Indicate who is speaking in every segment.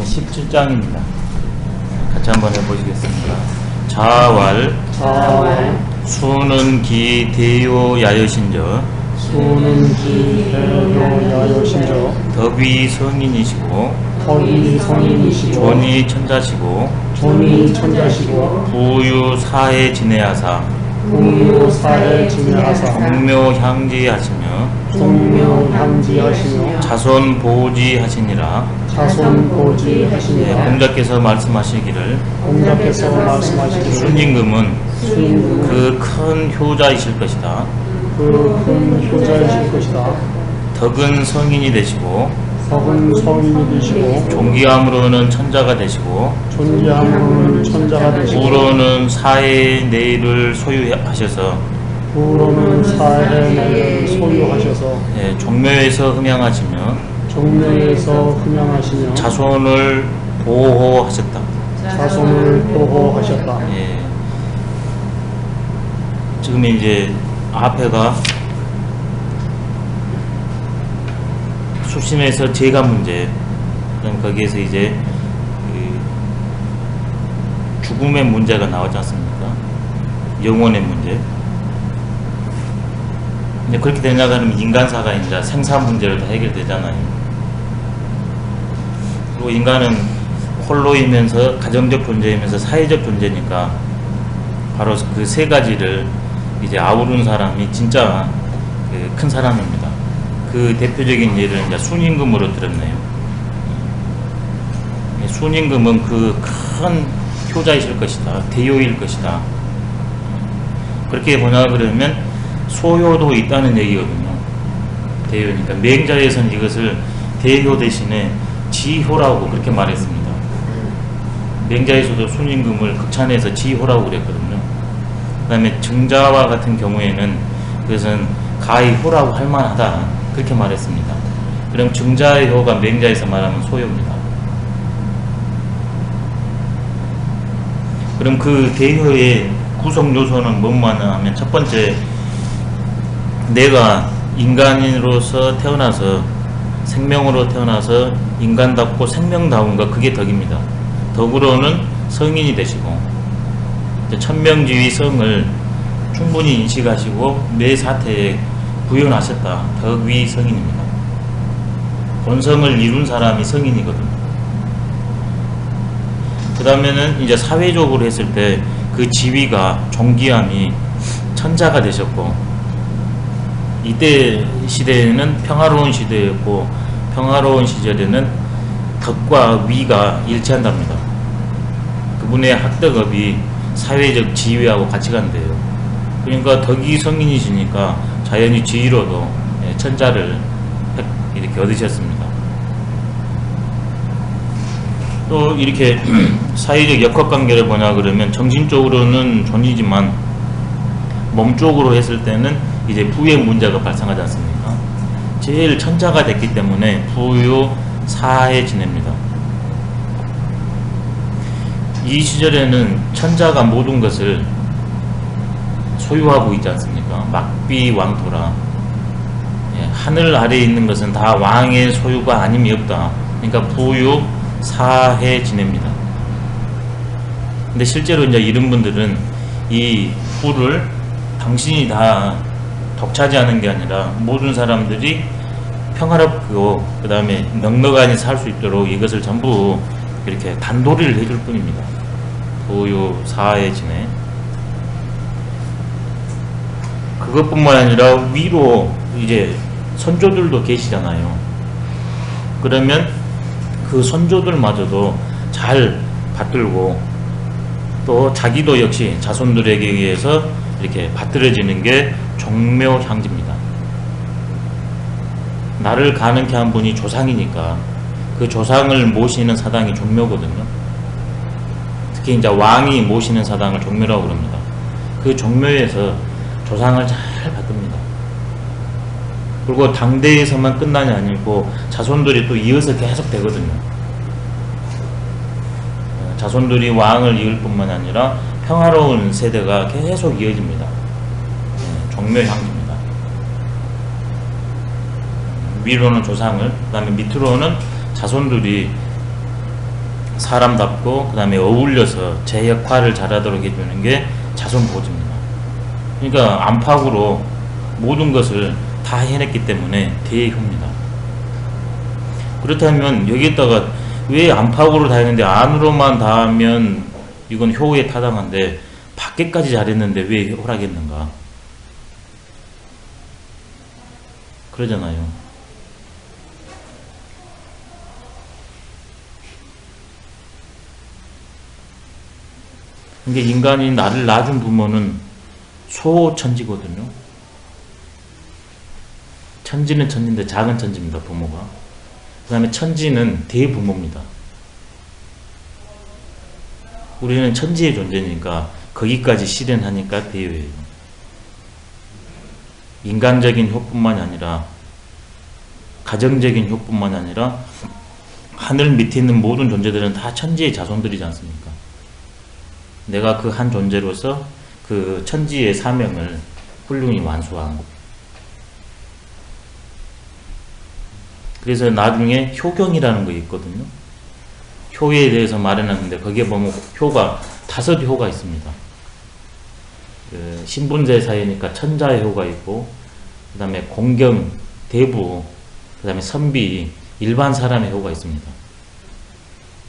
Speaker 1: 17장입니다. 같이 한번 해보시겠습니다. 자왈 수는 기 대요 야여신저
Speaker 2: 수는기 대요 야여신저
Speaker 1: 덕위 성인이시고
Speaker 2: 덕위 성인이시고
Speaker 1: 존이 천자시고
Speaker 2: 존이 천자시고
Speaker 1: 부유 사해 지내하사
Speaker 2: 부유 사해 지내하사
Speaker 1: 종묘 향지하시며
Speaker 2: 종묘 향지하시며
Speaker 1: 자손 보지하시니라.
Speaker 2: 자손 보지하시니라.
Speaker 1: 공자께서 말씀하시기를
Speaker 2: 공자께서 말씀하시기를
Speaker 1: 순임금은
Speaker 2: 수임금은
Speaker 1: 그 큰 효자이실 것이다.
Speaker 2: 그 큰 효자이실 것이다.
Speaker 1: 덕은 성인이 되시고
Speaker 2: 덕은 성인이 되시고
Speaker 1: 존귀함으로는 천자가 되시고
Speaker 2: 존귀함으로는 천자가 되시고
Speaker 1: 부로는 사해의 내일을 소유하셔서
Speaker 2: 부로는 사해를 소유하셔서
Speaker 1: 종묘에서 흠양하시며
Speaker 2: 종묘에서 흠양하시며
Speaker 1: 자손을 보호하셨다.
Speaker 2: 자손을 보호하셨다.
Speaker 1: 예. 지금 이제 앞에가 수심에서 재가 문제, 그럼 거기에서 이제 그 죽음의 문제가 나오지 않습니까? 영혼의 문제. 이제 그렇게 되냐 그러면 인간사가 이제 생사 문제로 다 해결되잖아요. 그리고 인간은 홀로이면서 가정적 존재이면서 사회적 존재니까 바로 그 세 가지를 이제 아우른 사람이 진짜 그 큰 사람입니다. 그 대표적인 예를 이제 순임금으로 들었네요. 순임금은 그 큰 효자이실 것이다. 대효일 것이다. 그렇게 보냐 그러면 소효도 있다는 얘기거든요. 대효니까 맹자에서는 이것을 대효 대신에 지효라고 그렇게 말했습니다. 맹자에서도 순임금을 극찬해서 지효라고 그랬거든요. 그 다음에 증자와 같은 경우에는 그것은 가히 효라고 할 만하다 그렇게 말했습니다. 그럼 증자의 효가 맹자에서 말하면 소효입니다. 그럼 그 대효의 구성 요소는 뭐만 하면 첫 번째, 내가 인간으로서 태어나서 생명으로 태어나서 인간답고 생명다운 것, 그게 덕입니다. 덕으로는 성인이 되시고 천명지위 성을 충분히 인식하시고 매 사태에 구현하셨다. 덕위 성인입니다. 본성을 이룬 사람이 성인이거든요. 그 다음에는 이제 사회적으로 했을 때 그 지위가 존귀함이 천자가 되셨고, 이때 시대에는 평화로운 시대였고 평화로운 시절에는 덕과 위가 일치한답니다. 그분의 학덕업이 사회적 지위하고 같이 간대요. 그러니까 덕이 성인이시니까 자연히 지위로도 천자를 이렇게 얻으셨습니다. 또 이렇게 사회적 역학관계를 보냐 그러면 정신적으로는 존이지만 몸쪽으로 했을 때는 이제 부의 문제가 발생하지 않습니까? 제일 천자가 됐기 때문에 부유 사해 지냅니다. 이 시절에는 천자가 모든 것을 소유하고 있지 않습니까? 막비왕토라. 하늘 아래에 있는 것은 다 왕의 소유가 아님이 없다. 그러니까 부유 사해 지냅니다. 근데 실제로 이제 이런 분들은 이 부를 당신이 다 독차지하는 게 아니라 모든 사람들이 평화롭고 그 다음에 넉넉하니 살 수 있도록 이것을 전부 이렇게 단도리를 해줄 뿐입니다. 부유 사해 지내. 그것뿐만 아니라 위로 이제 선조들도 계시잖아요. 그러면 그 선조들마저도 잘 받들고 또 자기도 역시 자손들에게 의해서 이렇게 받들어지는 게 종묘향지입니다. 나를 가능케 한 분이 조상이니까 그 조상을 모시는 사당이 종묘거든요. 특히 이제 왕이 모시는 사당을 종묘라고 그럽니다. 그 종묘에서 조상을 잘 받듭니다. 그리고 당대에서만 끝나냐 아니고 자손들이 또 이어서 계속 되거든요. 자손들이 왕을 이을 뿐만 아니라 평화로운 세대가 계속 이어집니다. 종묘향기입니다. 위로는 조상을, 그 다음에 밑으로는 자손들이 사람답고 그 다음에 어울려서 제 역할을 잘하도록 해주는 게 자손 보호자입니다. 그러니까 안팎으로 모든 것을 다 해냈기 때문에 대효입니다. 그렇다면 여기에다가 왜 안팎으로 다 했는데 안으로만 다 하면 이건 효에 타당한데 밖에까지 잘했는데 왜 효라겠는가? 그러잖아요. 그러니까 인간이 나를 낳아준 부모는 소천지거든요. 천지는 천지인데 작은 천지입니다. 부모가. 그 다음에 천지는 대부모입니다. 우리는 천지의 존재니까 거기까지 실현하니까 대효예요. 인간적인 효뿐만이 아니라 가정적인 효뿐만이 아니라 하늘 밑에 있는 모든 존재들은 다 천지의 자손들이지 않습니까? 내가 그 한 존재로서 그 천지의 사명을 훌륭히 완수한 것. 그래서 나중에 효경이라는 거 있거든요. 효에 대해서 말해놨는데 거기에 보면 효가 5효가 있습니다. 그 신분제 사회니까 천자의 효가 있고, 그 다음에 공경, 대부, 그 다음에 선비, 일반 사람의 효가 있습니다.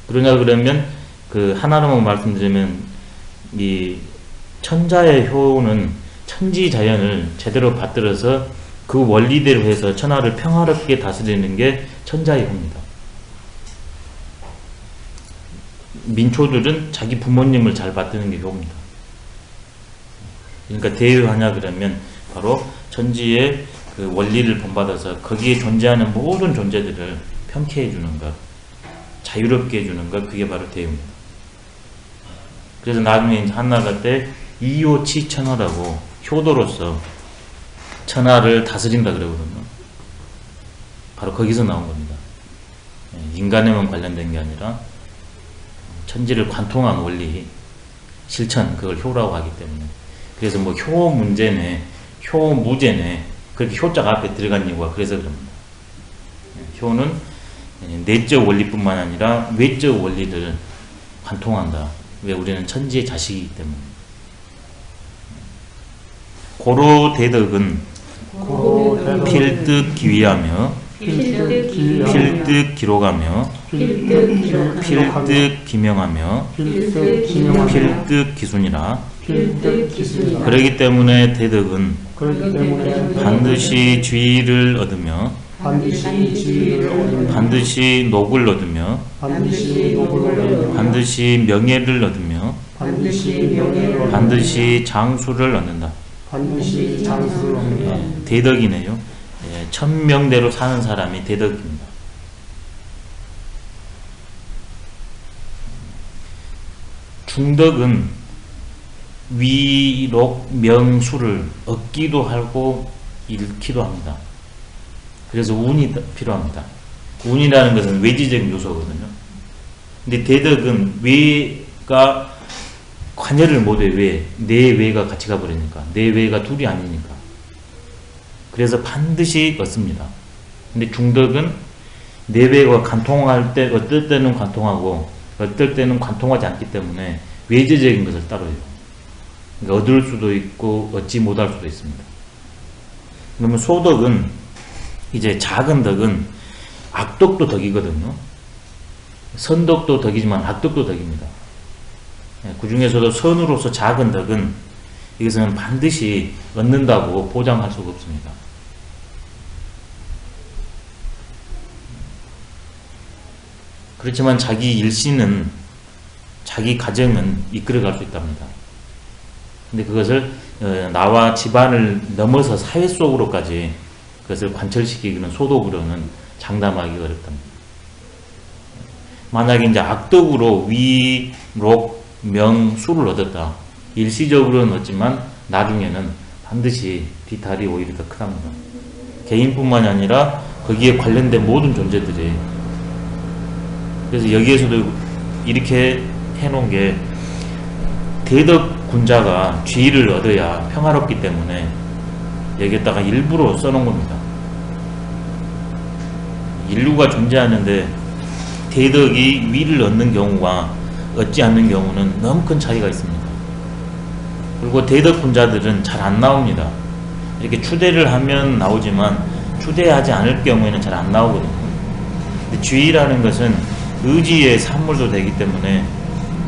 Speaker 1: 그러냐 그러면 그 하나로만 말씀드리면 이 천자의 효는 천지 자연을 제대로 받들어서 그 원리대로 해서 천하를 평화롭게 다스리는 게 천자의 효입니다. 민초들은 자기 부모님을 잘 받드는 게 효입니다. 그러니까 대효하냐 그러면 바로 천지의 그 원리를 본받아서 거기에 존재하는 모든 존재들을 평쾌해 주는 것, 자유롭게 해주는 것, 그게 바로 대효입니다. 그래서 나중에 한나라 때 이효치천하라고 효도로서 천하를 다스린다 그러거든요. 바로 거기서 나온 겁니다. 인간에만 관련된 게 아니라 천지를 관통한 원리, 실천, 그걸 효라고 하기 때문에. 그래서 뭐 효 문제네, 효 무제네, 그렇게 효자가 앞에 들어간 이유가 그래서 그럽니다. 효는 내적 원리뿐만 아니라 외적 원리를 관통한다. 왜? 우리는 천지의 자식이기 때문에. 고로 대덕은 필득 기위하며 필득 기록하며 필득 기명하며 필득 기순이라. 그러기 때문에 대덕은 반드시 주의를 얻으며 반드시 녹을 얻으며 반드시 명예를 얻으며 반드시 장수를 얻는다. 대덕이네요. 천명대로 사는 사람이 대덕입니다. 중덕은 위록 명수를 얻기도 하고 잃기도 합니다. 그래서 운이 필요합니다. 운이라는 것은 외지적인 요소거든요. 근데 대덕은 외가 관여를 못해. 왜? 내 외가 같이 가버리니까. 내 외가 둘이 아니니까. 그래서 반드시 얻습니다. 근데 중덕은 내 외가 관통할 때 어떨 때는 관통하고 어떨 때는 관통하지 않기 때문에 외재적인 것을 따로 해요. 그러니까 얻을 수도 있고 얻지 못할 수도 있습니다. 그러면 소덕은 이제 작은 덕은 악덕도 덕이거든요. 선덕도 덕이지만 악덕도 덕입니다. 그 중에서도 선으로서 작은 덕은 이것은 반드시 얻는다고 보장할 수가 없습니다. 그렇지만 자기 일신은, 자기 가정은 이끌어갈 수 있답니다. 근데 그것을 나와 집안을 넘어서 사회 속으로까지 그것을 관철시키기는 소독으로는 장담하기 어렵답니다. 만약에 이제 악덕으로 위, 록, 명, 수를 얻었다. 일시적으로는 얻지만 나중에는 반드시 뒤탈이 오히려 더 크답니다. 개인뿐만이 아니라 거기에 관련된 모든 존재들이. 그래서 여기에서도 이렇게 해놓은 게 대덕 군자가 지위를 얻어야 평화롭기 때문에 여기에다가 일부러 써놓은 겁니다. 인류가 존재하는데 대덕이 위를 얻는 경우와 얻지 않는 경우는 너무 큰 차이가 있습니다. 그리고 대덕 분자들은 잘 안 나옵니다. 이렇게 추대를 하면 나오지만 추대하지 않을 경우에는 잘 안 나오거든요. 근데 주의라는 것은 의지의 산물도 되기 때문에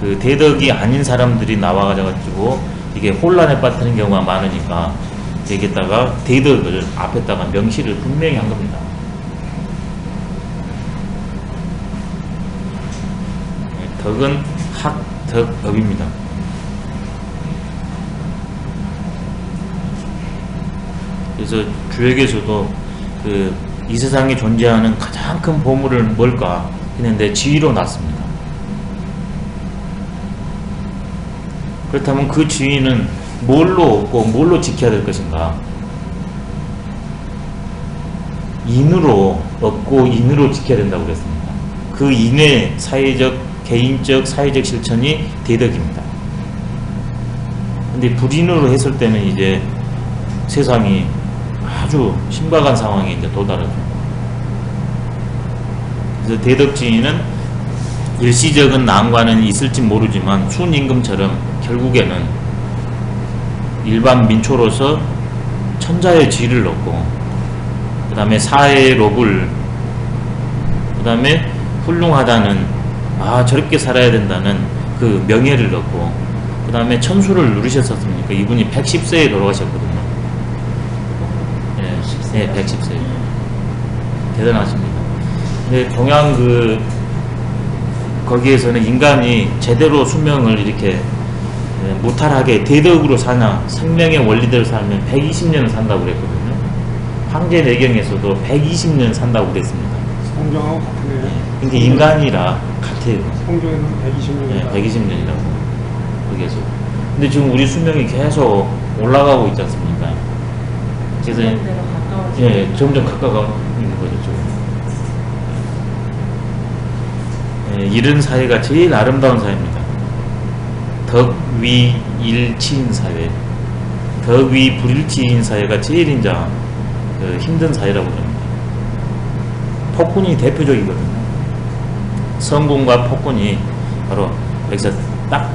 Speaker 1: 그 대덕이 아닌 사람들이 나와가지고 이게 혼란에 빠뜨리는 경우가 많으니까 여기다가 대덕을 앞에다가 명시를 분명히 한 겁니다. 덕은 학덕업입니다. 그래서 주역에서도 이 세상에 존재하는 가장 큰 보물은 뭘까 했는데 지위로 났습니다. 그렇다면 그 지위는 뭘로 얻고 뭘로 지켜야 될 것인가? 인으로 얻고 인으로 지켜야 된다고 그랬습니다. 그 인의 개인적, 사회적 실천이 대덕입니다. 근데 불인으로 했을 때는 이제 세상이 아주 심각한 상황에 이제 도달하죠. 그래서 대덕지위는 일시적인 난관은 있을지 모르지만 순임금처럼 결국에는 일반 민초로서 천자의 지위를 얻고 그 다음에 사회의 로불 그 다음에 훌륭하다는 저렇게 살아야 된다는 그 명예를 얻고 그 다음에 천수를 누리셨었습니까? 이분이 110세에 돌아가셨거든요. 네, 110세. 대단하십니다. 근데 동양 거기에서는 인간이 제대로 수명을 이렇게 무탈하게 대덕으로 사냐, 생명의 원리대로 살면 120년을 산다고 그랬거든요. 황제 내경에서도 120년 산다고 그랬습니다.
Speaker 2: 성경하고 같네요.
Speaker 1: 근데 인간이라 같아요.
Speaker 2: 성경에는 120년이다.
Speaker 1: 네, 120년이라고. 거기에서. 근데 지금 우리 수명이 계속 올라가고 있지 않습니까? 그래서 예, 점점 가까워 있는 거죠. 예, 이런 사회가 제일 아름다운 사회입니다. 덕위 일치인 사회, 덕위 불일치인 사회가 제일 이제 힘든 사회라고 합니다. 폭군이 대표적이거든요. 성군과 폭군이 바로 여기서 딱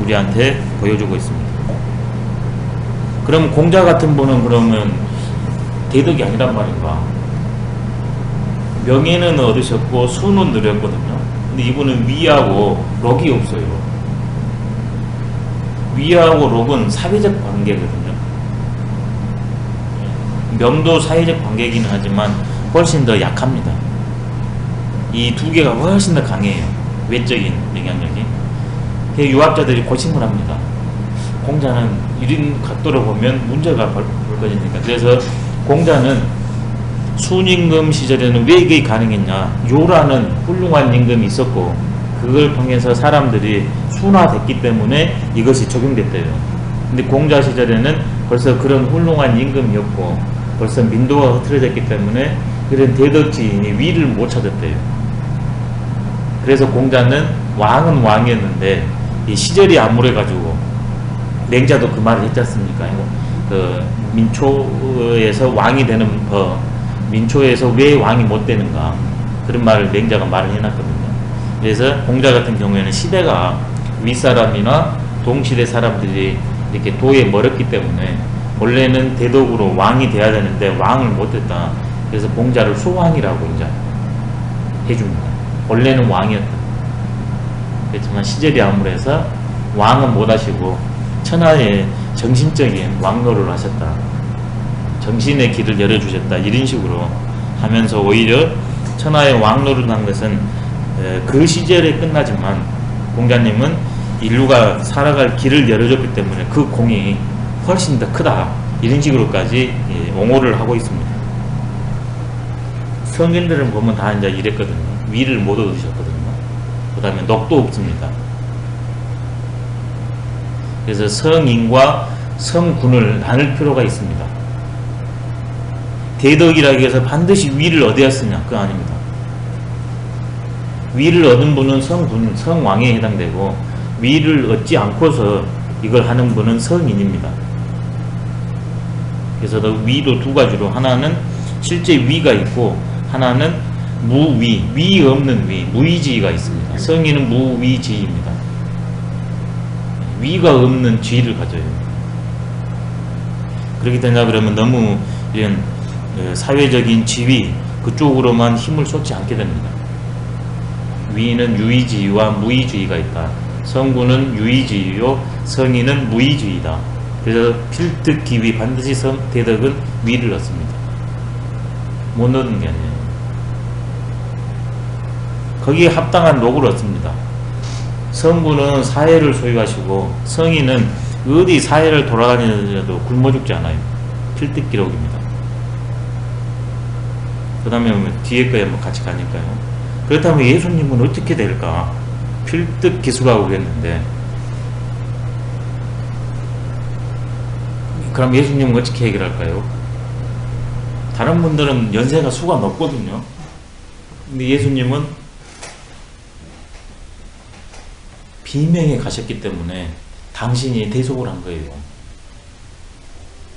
Speaker 1: 우리한테 보여주고 있습니다. 그럼 공자 같은 분은 그러면 대덕이 아니란 말인가? 명예는 얻으셨고 수는 누렸거든요. 근데 이분은 위하고 록이 없어요. 위하고 록은 사회적 관계거든요. 명도 사회적 관계이기는 하지만 훨씬 더 약합니다. 이 두 개가 훨씬 더 강해요. 외적인 영향력이. 유학자들이 고심을 합니다. 공자는 이런 각도로 보면 문제가 벌어지니까. 그래서 공자는 순임금 시절에는 왜 이게 가능했냐? 요라는 훌륭한 임금이 있었고 그걸 통해서 사람들이 순화됐기 때문에 이것이 적용됐대요. 근데 공자 시절에는 벌써 그런 훌륭한 임금이었고 벌써 민도가 흐트러졌기 때문에 그런 대덕지인이 위를 못 찾았대요. 그래서 공자는 왕은 왕이었는데 이 시절이 암울해가지고 맹자도 그 말을 했지 않습니까? 그 민초에서 왕이 되는 민초에서 왜 왕이 못 되는가 그런 말을 맹자가 말을 해놨거든요. 그래서 공자 같은 경우에는 시대가 윗사람이나 동시대 사람들이 이렇게 도에 멀었기 때문에 원래는 대덕으로 왕이 돼야 되는데 왕을 못 됐다. 그래서 공자를 소왕이라고 이제 해줍니다. 원래는 왕이었다. 그렇지만 시절이 암울해서 왕은 못 하시고 천하의 정신적인 왕노를 하셨다. 정신의 길을 열어주셨다. 이런 식으로 하면서 오히려 천하의 왕노를 한 것은 그 시절에 끝나지만 공자님은 인류가 살아갈 길을 열어줬기 때문에 그 공이 훨씬 더 크다. 이런 식으로까지 옹호를 하고 있습니다. 성인들은 보면 다 이제 이랬거든요. 위를 못 얻으셨거든요. 그 다음에 녹도 없습니다. 그래서 성인과 성군을 나눌 필요가 있습니다. 대덕이라고 해서 반드시 위를 얻어야 쓰냐? 그거 아닙니다. 위를 얻은 분은 성군, 성왕에 해당되고 위를 얻지 않고서 이걸 하는 분은 성인입니다. 그래서 위도 두 가지로 하나는 실제 위가 있고 하나는 위 없는 위, 무위지위가 있습니다. 성인은 무위지위입니다. 위가 없는 지위를 가져요. 그렇게 되냐 그러면 너무 이런 사회적인 지위 그쪽으로만 힘을 쏟지 않게 됩니다. 위는 유의지위와 무의지위가 있다. 성군은 유의지위요, 성인은 무의지위다. 그래서 필득 기위 반드시 대덕은 위를 얻습니다. 못 얻는 게 아니에요. 거기에 합당한 녹을 얻습니다. 성군은 사회를 소유하시고 성인은 어디 사회를 돌아다니더라도 굶어 죽지 않아요. 필득 기록입니다. 그 다음에 뒤에 거에 한번 같이 가니까요. 그렇다면 예수님은 어떻게 될까? 필득 기수라고 그랬는데, 그럼 예수님은 어떻게 해결할까요? 다른 분들은 연세가 수가 높거든요. 근데 예수님은 비명에 가셨기 때문에 당신이 대속을 한 거예요.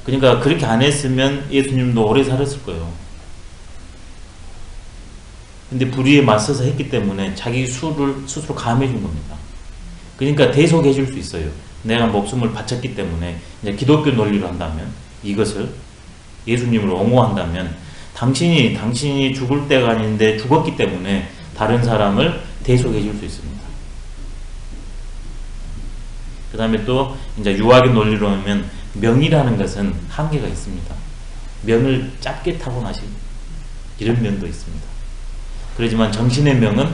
Speaker 1: 그러니까 그렇게 안 했으면 예수님도 오래 살았을 거예요. 근데 불의에 맞서서 했기 때문에 자기 수를 스스로 감해 준 겁니다. 그러니까 대속해 줄 수 있어요. 내가 목숨을 바쳤기 때문에. 이제 기독교 논리로 한다면, 이것을 예수님을 옹호한다면, 당신이 죽을 때가 아닌데 죽었기 때문에 다른 사람을 대속해 줄 수 있습니다. 그 다음에 또 이제 유학의 논리로 하면 명이라는 것은 한계가 있습니다. 명을 짧게 타고나신 이런 면도 있습니다. 그렇지만 정신의 명은,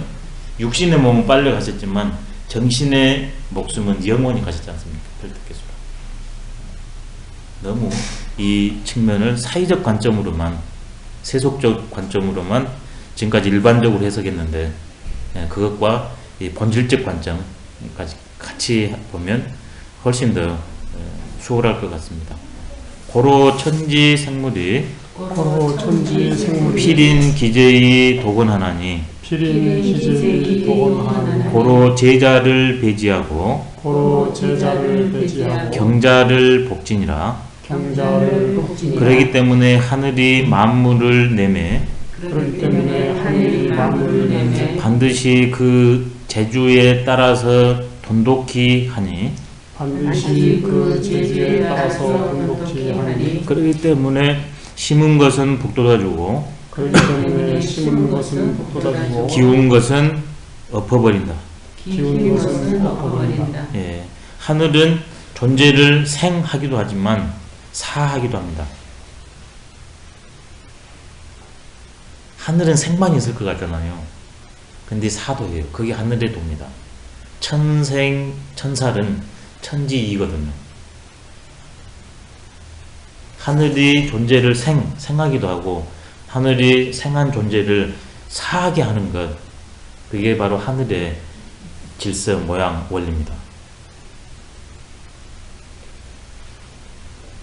Speaker 1: 육신의 몸은 빨리 가셨지만 정신의 목숨은 영원히 가셨지 않습니까? 필득기수라. 너무 이 측면을 사회적 관점으로만, 세속적 관점으로만 지금까지 일반적으로 해석했는데, 그것과 이 본질적 관점까지 같이 보면 훨씬 더 수월할 것 같습니다. 고로 천지 생물이
Speaker 2: 고로 천지 생물이
Speaker 1: 필인 기재의 도건하나니
Speaker 2: 필인 기재의 도건하나니
Speaker 1: 고로 제자를 배지하고
Speaker 2: 고로 제자를 배지하고
Speaker 1: 경자를 복진이라.
Speaker 2: 경자를 복지니라.
Speaker 1: 그러기 때문에 하늘이 만물을 내매
Speaker 2: 그렇기 때문에 하늘이 만물을 내매
Speaker 1: 반드시 그 재주에 따라서 돈독히 하니,
Speaker 2: 반드시 그 제주에 따라서 돈독히 하니
Speaker 1: 그러기 때문에 심은 것은 북돋아주고
Speaker 2: 그렇기 때문에 심은 것은 북돋아주고
Speaker 1: 기운 것은 엎어버린다.
Speaker 2: 기운 것은 엎어버린다.
Speaker 1: 예, 하늘은 존재를 생하기도 하지만 사하기도 합니다. 하늘은 생만 있을 것 같잖아요. 근데 사도예요. 그게 하늘의 도입니다. 천살은 천지이거든요. 하늘이 존재를 생하기도 하고 하늘이 생한 존재를 사하게 하는 것, 그게 바로 하늘의 질서, 모양, 원리입니다.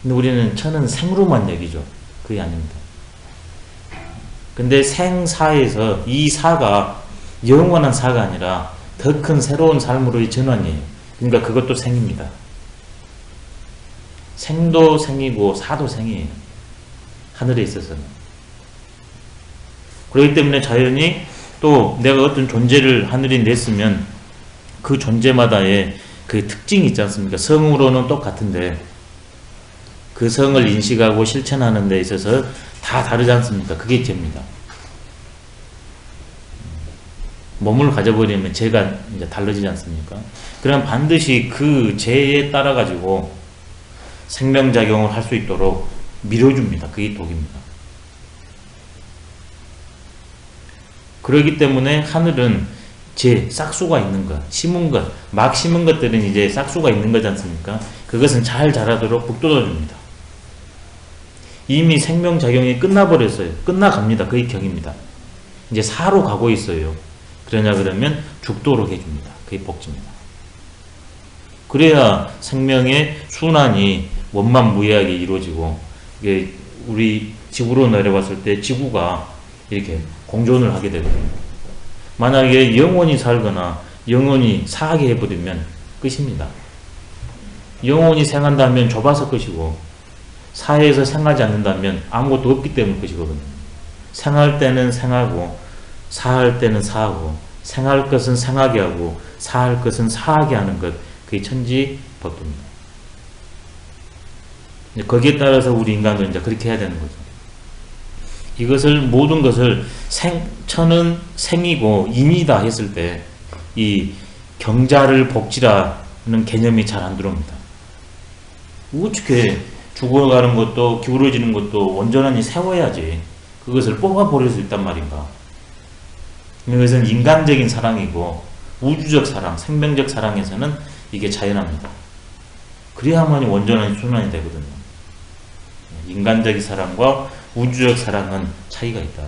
Speaker 1: 근데 우리는 천은 생으로만 여기죠. 그게 아닙니다. 근데 생사에서 이 사가 영원한 사가 아니라 더 큰 새로운 삶으로의 전환이에요. 그러니까 그것도 생입니다. 생도 생이고 사도 생이에요. 하늘에 있어서는. 그렇기 때문에 자연이 또 내가 어떤 존재를 하늘이 냈으면 그 존재마다의 그 특징이 있지 않습니까? 성으로는 똑같은데 그 성을 인식하고 실천하는 데 있어서 다 다르지 않습니까? 그게 죄입니다. 몸을 가져버리면 죄가 이제 달라지지 않습니까? 그럼 반드시 그 죄에 따라 가지고 생명작용을 할 수 있도록 밀어줍니다. 그게 독입니다. 그렇기 때문에 하늘은 싹수가 있는 것, 심은 것, 막 심은 것들은 이제 싹수가 있는 거지 않습니까? 그것은 잘 자라도록 북돋아줍니다. 이미 생명작용이 끝나버렸어요. 끝나갑니다. 그게 격입니다. 이제 사로 가고 있어요. 그러냐 그러면 죽도록 해줍니다. 그게 복지입니다. 그래야 생명의 순환이 원만무해하게 이루어지고, 이게 우리 지구로 내려봤을 때 지구가 이렇게 공존을 하게 되거든요. 만약에 영원히 살거나 영원히 사하게 해버리면 끝입니다. 영원히 생한다면 좁아서 끝이고, 사회에서 생하지 않는다면 아무것도 없기 때문에 끝이거든요. 생할 때는 생하고 사할 때는 사하고, 생할 것은 생하게 하고, 사할 것은 사하게 하는 것, 그게 천지 법도입니다. 거기에 따라서 우리 인간도 이제 그렇게 해야 되는 거죠. 이것을, 모든 것을 천은 생이고 인이다 했을 때 이 경자를 복지라는 개념이 잘 안 들어옵니다. 어떻게 죽어가는 것도 기울어지는 것도 온전히 세워야지 그것을 뽑아버릴 수 있단 말인가. 이것은 인간적인 사랑이고 우주적 사랑, 생명적 사랑에서는 이게 자연합니다. 그래야만이 온전한 순환이 되거든요. 인간적인 사랑과 우주적 사랑은 차이가 있다.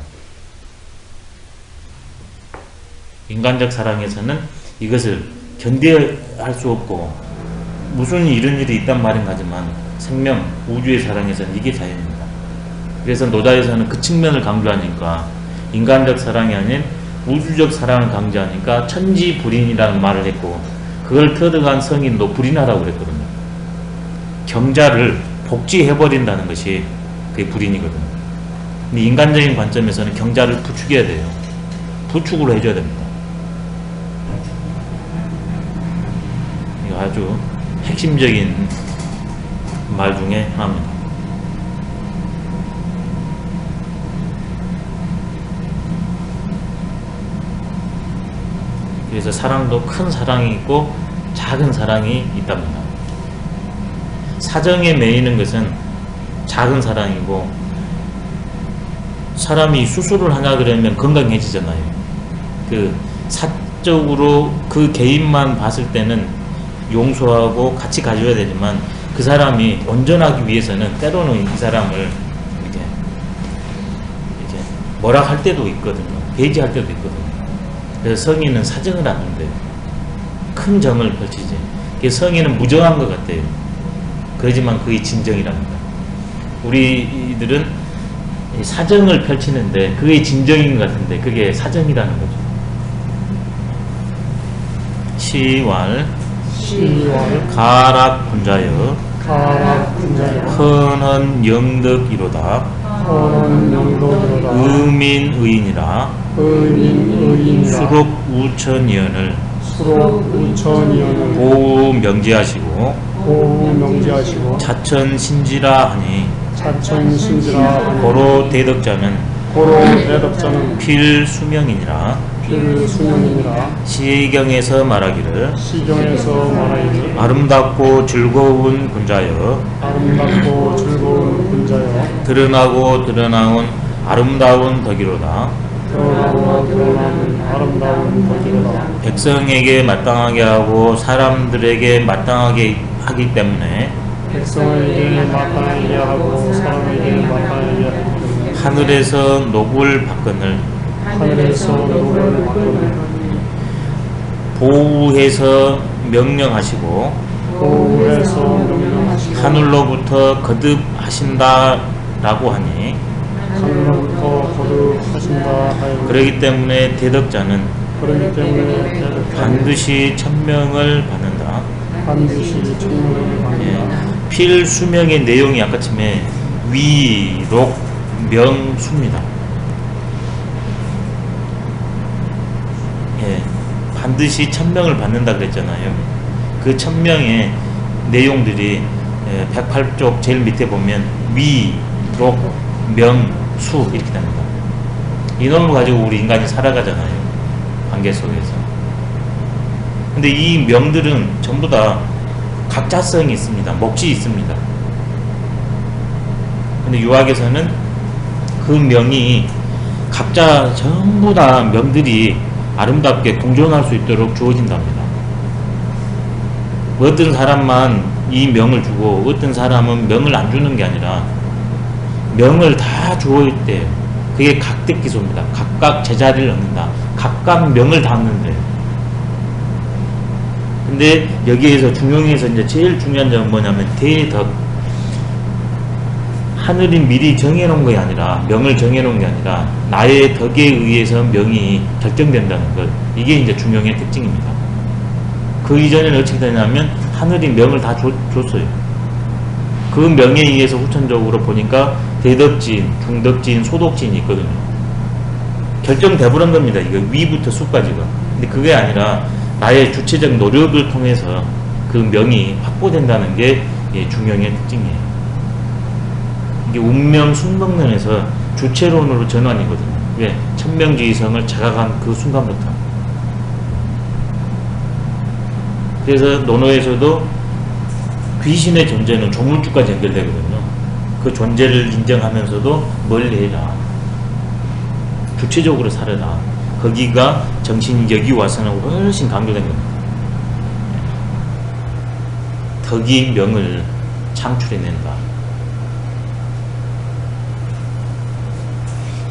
Speaker 1: 인간적 사랑에서는 이것을 견뎌할 수 없고 무슨 이런 일이 있단 말인가 하지만 생명, 우주의 사랑에서는 이게 자연입니다. 그래서 노다에서는 그 측면을 강조하니까 인간적 사랑이 아닌 우주적 사랑을 강조하니까 천지불인이라는 말을 했고 그걸 터득한 성인도 불인하다고 그랬거든요. 경자를 복지해버린다는 것이 그게 불인이거든요. 근데 인간적인 관점에서는 경자를 부추겨야 돼요. 부축으로 해줘야 됩니다. 이거 아주 핵심적인 말 중에 하나입니다. 그래서 사랑도 큰 사랑이 있고 작은 사랑이 있답니다. 사정에 매이는 것은 작은 사랑이고 사람이 수술을 하냐 그러면 건강해지잖아요. 그 사적으로 그 개인만 봤을 때는 용서하고 같이 가져야 되지만 그 사람이 온전하기 위해서는 때로는 이 사람을 이렇게 뭐라 할 때도 있거든요. 배제할 때도 있거든요. 그래서 성인은 사정을 안 한대요. 큰 정을 펼치지. 성인은 무정한 것 같아요. 그러지만 그게 진정이랍니다. 우리들은 사정을 펼치는데 그게 진정인 것 같은데 그게 사정이라는 거죠. 시왈 가락 분자여 헌헌 영덕이로다 의민의인이라 수록 우천이언을 고우 명제하시고 자천신지라 하니 고로 대덕자는 필수명이니라. 시경에서 말하기를 아름답고 즐거운 군자여 드러나고 드러나온 아름다운 덕이로다. 백성에게 마땅하게 하고 사람들에게 마땅하게 하기 때문에 하늘에서 녹을 받건을 보우해서 명령하시고 하늘로부터 거듭하신다라고 하니 그러기 때문에 대덕자는 반드시 천명을 받는다. 필수명의 내용이 아까쯤에 위, 록, 명, 수입니다. 반드시 천명을 받는다 그랬잖아요. 그 천명의 내용들이 108쪽 제일 밑에 보면 위, 록, 명, 수 이렇게 됩니다. 이 놈을 가지고 우리 인간이 살아가잖아요. 관계 속에서. 근데 이 명들은 전부 다 각자성이 있습니다. 몫이 있습니다. 근데 유학에서는 그 명이 각자 전부 다 명들이 아름답게 공존할 수 있도록 주어진답니다. 어떤 사람만 이 명을 주고 어떤 사람은 명을 안 주는 게 아니라 명을 다 주어 있대요. 그게 각택기소입니다. 각각 제자리를 얻는다. 각각 명을 다 얻는데요. 근데 여기에서 중용에서 이제 제일 중요한 점은 뭐냐면 대덕. 하늘이 미리 정해놓은 게 아니라 명을 정해놓은 게 아니라 나의 덕에 의해서 명이 결정된다는 것. 이게 이제 중용의 특징입니다. 그 이전에는 어떻게 되냐면 하늘이 명을 다 줬어요. 그 명에 의해서 후천적으로 보니까 대덕진, 중덕진, 소덕진이 있거든요. 결정돼 버린 겁니다. 이거 위부터 수까지가. 근데 그게 아니라 나의 주체적 노력을 통해서 그 명이 확보된다는 게 중용의 특징이에요. 이게 운명 숙명론에서 주체론으로 전환이거든요. 왜? 천명지성을 자각한 그 순간부터. 그래서 논어에서도 귀신의 존재는 조물주까지 연결되거든요. 그 존재를 인정하면서도 멀리 해라. 주체적으로 살아라. 거기가 정신 여기 와서는 훨씬 강조된 겁니다. 덕이 명을 창출해낸다.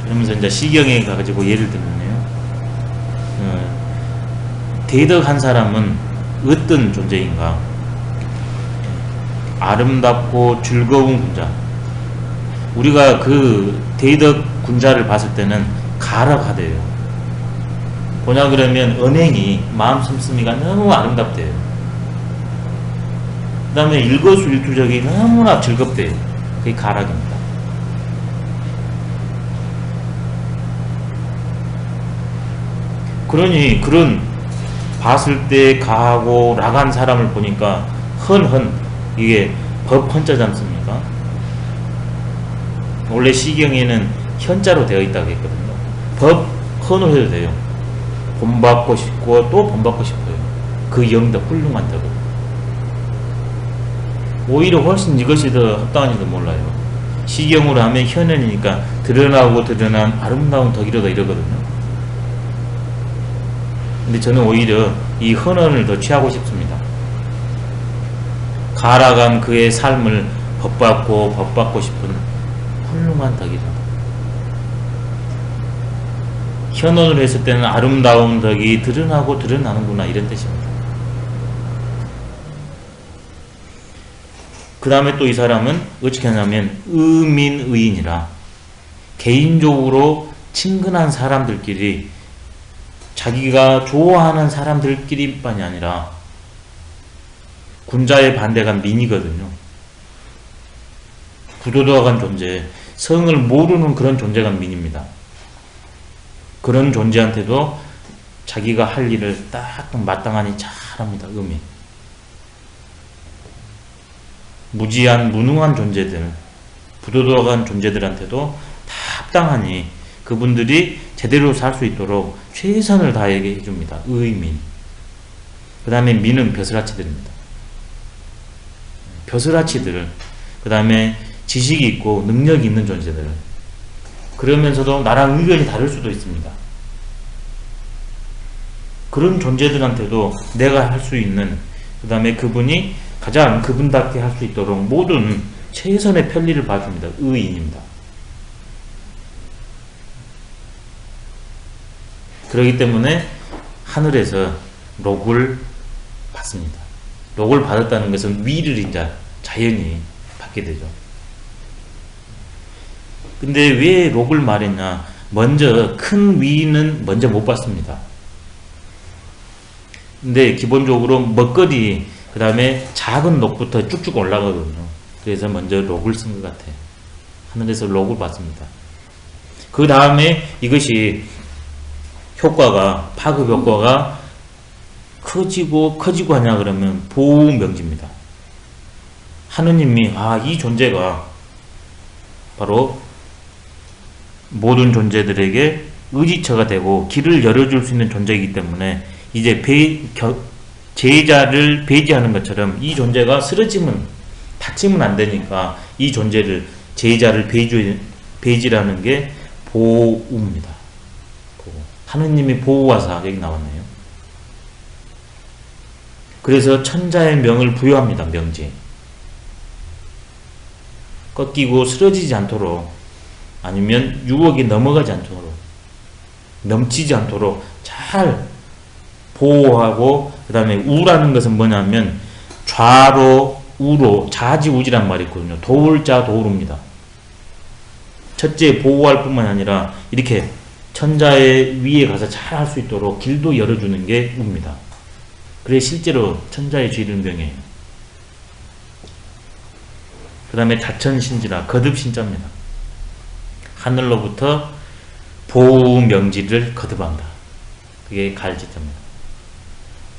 Speaker 1: 그러면서 이제 시경에 가가지고 예를 들면요. 대덕한 사람은 어떤 존재인가? 아름답고 즐거운 군자. 우리가 그 대덕 군자를 봤을 때는 가락하대요. 뭐냐 그러면 언행이 마음 씀씀이가 너무 아름답대요. 그 다음에 일거수일투족이 너무나 즐겁대요. 그게 가락입니다. 그러니 그런 봤을 때 가하고 락한 사람을 보니까 헌 이게 법 헌자지 않습니까? 원래 시경에는 현자로 되어 있다고 했거든요. 법 헌을 해도 돼요. 본받고 싶고 또 본받고 싶어요. 그 영도 훌륭한다고. 오히려 훨씬 이것이 더 합당한지도 몰라요. 시경으로 하면 현현이니까 드러나고 드러난 아름다운 덕이로다 이러거든요. 근데 저는 오히려 이 헌언을 더 취하고 싶습니다. 가라간 그의 삶을 법받고 싶은 훌륭한 덕이다. 현언을 했을 때는 아름다운 덕이 드러나고 드러나는구나 이런 뜻입니다. 그 다음에 또 이 사람은 어떻게 하냐면 의민의인이라 개인적으로 친근한 사람들끼리 자기가 좋아하는 사람들끼리만이 아니라 군자의 반대가 민이거든요. 부도덕한 존재, 성을 모르는 그런 존재가 민입니다. 그런 존재한테도 자기가 할 일을 딱 마땅하니 잘합니다. 의미. 무지한 무능한 존재들, 부도덕한 존재들한테도 다 합당하니 그분들이 제대로 살 수 있도록 최선을 다해 해줍니다. 의민. 그 다음에 민은 벼슬아치들입니다. 벼슬아치들, 그 다음에 지식이 있고 능력이 있는 존재들. 그러면서도 나랑 의견이 다를 수도 있습니다. 그런 존재들한테도 내가 할 수 있는, 그 다음에 그분이 가장 그분답게 할 수 있도록 모든 최선의 편리를 봐줍니다. 의인입니다. 그렇기 때문에 하늘에서 록을 받습니다. 록을 받았다는 것은 위를 이제 자연히 받게 되죠. 근데 왜 록을 말했냐? 먼저 큰 위는 먼저 못 받습니다. 근데 기본적으로 먹거리 그 다음에 작은 록부터 쭉쭉 올라가거든요. 그래서 먼저 록을 쓴 것 같아요. 하늘에서 록을 받습니다. 그 다음에 이것이 효과가 파급 효과가 커지고 하냐 그러면 보호명지입니다. 하느님이 이 존재가 바로 모든 존재들에게 의지처가 되고 길을 열어줄 수 있는 존재이기 때문에 이제 제자를 배제하는 것처럼 이 존재가 쓰러지면 다치면 안 되니까 이 존재를 제자를 배제라는 게 보호입니다. 하느님이 보호하사 여기 나왔네요. 그래서 천자의 명을 부여합니다. 명제. 꺾이고 쓰러지지 않도록 아니면 유혹이 넘어가지 않도록 넘치지 않도록 잘 보호하고 그 다음에 우라는 것은 뭐냐면 좌로 우로 좌지우지란 말이 있거든요. 도울자 도우릅니다. 첫째 보호할 뿐만 아니라 이렇게 천자의 위에 가서 잘 할 수 있도록 길도 열어주는 게 우입니다. 그래 실제로 천자의 쥐를 명해요. 그 다음에 자천신지라 거듭신자입니다. 하늘로부터 보호 명지를 거듭한다. 그게 가을지자입니다.